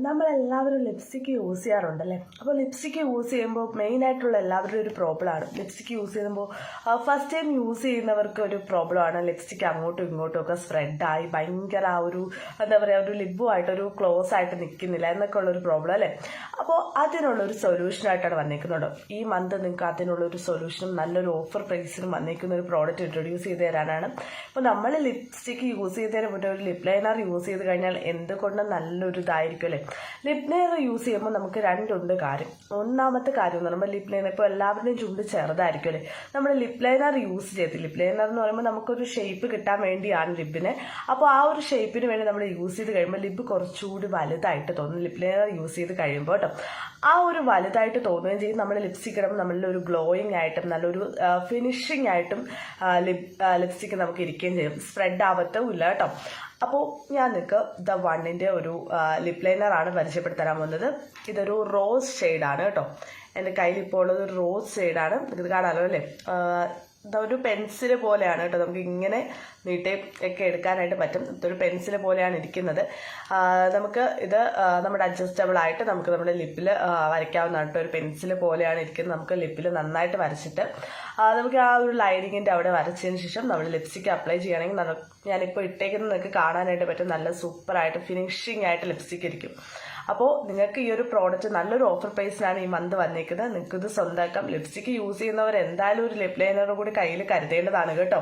നമ്മളെല്ലാവരും lipstick use ചെയ്യാറുണ്ടല്ലേ. അപ്പോൾ lipstick use ചെയ്യുമ്പോൾ മെയിനായിട്ടുള്ള എല്ലാവരുടെ ഒരു പ്രോബ്ലമാണ് ലിപ്സ്റ്റിക്ക് യൂസ് ചെയ്യുമ്പോൾ ഫസ്റ്റ് ടൈം യൂസ് ചെയ്യുന്നവർക്ക് ഒരു പ്രോബ്ലമാണ് ലിപ്സ്റ്റിക്ക് അങ്ങോട്ടും ഇങ്ങോട്ടും ഒക്കെ സ്പ്രെഡായി ഭയങ്കര ആ ഒരു എന്താ പറയുക ഒരു ലിബുമായിട്ടൊരു ക്ലോസ് ആയിട്ട് നിൽക്കുന്നില്ല എന്നൊക്കെ ഉള്ളൊരു പ്രോബ്ലം അല്ലേ. അപ്പോൾ അതിനുള്ളൊരു സൊല്യൂഷനായിട്ടാണ് വന്നിരിക്കുന്നത്. ഈ മന്ത് നിങ്ങൾക്ക് അതിനുള്ളൊരു സൊല്യൂഷനും നല്ലൊരു ഓഫർ പ്രൈസിനും വന്നിരിക്കുന്ന ഒരു പ്രോഡക്റ്റ് ഇൻട്രൊഡ്യൂസ് ചെയ്ത് തരാനാണ്. അപ്പോൾ നമ്മൾ ലിപ്സ്റ്റിക്ക് യൂസ് ചെയ്തതിന് മുന്നേ ഒരു ലിപ് ലൈനർ യൂസ് ചെയ്ത് കഴിഞ്ഞാൽ എന്തുകൊണ്ട് നല്ലൊരു ഇതായിരിക്കും അല്ലേ. ലിപ് ലൈനർ യൂസ് ചെയ്യുമ്പോൾ നമുക്ക് രണ്ടുണ്ട് കാര്യം. ഒന്നാമത്തെ കാര്യം എന്ന് പറയുമ്പോൾ ലിപ് ലൈനർ ഇപ്പോൾ എല്ലാവരുടെയും ചുണ്ട് ചെറുതായിരിക്കും അല്ലേ. നമ്മൾ ലിപ് ലൈനർ യൂസ് ചെയ്ത് ലിപ് ലൈനർ എന്ന് പറയുമ്പോൾ നമുക്കൊരു ഷേപ്പ് കിട്ടാൻ വേണ്ടിയാണ് ലിബിന്. അപ്പോൾ ആ ഒരു ഷേപ്പിന് വേണ്ടി നമ്മൾ യൂസ് ചെയ്ത് കഴിയുമ്പോൾ ലിബ് കുറച്ചുകൂടി വലുതായിട്ട് തോന്നും ലിപ് ലൈനർ യൂസ് ചെയ്ത് കഴിയുമ്പോൾ കേട്ടോ. ആ ഒരു വലുതായിട്ട് തോന്നുകയും ചെയ്യും. നമ്മൾ ലിപ്സ്റ്റിക് ഇടുമ്പോൾ നമ്മളിലൊരു ഗ്ലോയിങ് ആയിട്ടും നല്ലൊരു ഫിനിഷിംഗ് ആയിട്ടും ലിപ്സ്റ്റിക്ക് നമുക്ക് ഇരിക്കുകയും ചെയ്യും. സ്പ്രെഡ് ആവത്തും ഇല്ല കേട്ടോ. അപ്പോൾ ഞാൻ നിങ്ങൾക്ക് ദ വണ്ണിൻ്റെ ഒരു ലിപ് ലൈനറാണ് പരിചയപ്പെടുത്താൻ പോകുന്നത്. ഇതൊരു റോസ് ഷെയ്ഡാണ് കേട്ടോ. എൻ്റെ കയ്യിൽ ഇപ്പോൾ ഉള്ളത് ഒരു റോസ് ഷെയ്ഡാണ്. ഇത് കാണാമല്ലോ അല്ലേ. ഒരു പെൻസിൽ പോലെയാണ് കേട്ടോ. നമുക്ക് ഇങ്ങനെ നീട്ടി ഒക്കെ എടുക്കാനായിട്ട് പറ്റും. ഇതൊരു പെൻസിൽ പോലെയാണ് ഇരിക്കുന്നത്. നമുക്ക് ഇത് നമ്മുടെ അഡ്ജസ്റ്റബിൾ ആയിട്ട് നമുക്ക് നമ്മുടെ ലിപ്പിൽ വരയ്ക്കാവുന്നതാണ് കേട്ടോ. ഒരു പെൻസിൽ പോലെയാണ് ഇരിക്കുന്നത്. നമുക്ക് ലിപ്പിൽ നന്നായിട്ട് വരച്ചിട്ട് നമുക്ക് ആ ഒരു ലൈനിങ്ങിൻ്റെ അവിടെ വരച്ചതിന് ശേഷം നമ്മൾ ലിപ്സ്റ്റിക്ക് അപ്ലൈ ചെയ്യുകയാണെങ്കിൽ ഞാനിപ്പോൾ ഇട്ടേക്കുന്നത് നിങ്ങൾക്ക് കാണാനായിട്ട് പറ്റും. നല്ല സൂപ്പറായിട്ട് ഫിനിഷിംഗ് ആയിട്ട് ലിപ്സ്റ്റിക്ക് ഇരിക്കും. അപ്പോൾ നിങ്ങൾക്ക് ഈ ഒരു പ്രോഡക്റ്റ് നല്ലൊരു ഓഫർ പ്രൈസിലാണ് ഈ മന്ത് വന്നേക്കുന്നത്. നിങ്ങൾക്കിത് സ്വന്തമാക്കാം. ലിപ്സ്റ്റിക്ക് യൂസ് ചെയ്യുന്നവർ എന്തായാലും ഒരു ലിപ് ലൈനർ കൂടി കയ്യിൽ കരുതേണ്ടതാണ് കേട്ടോ.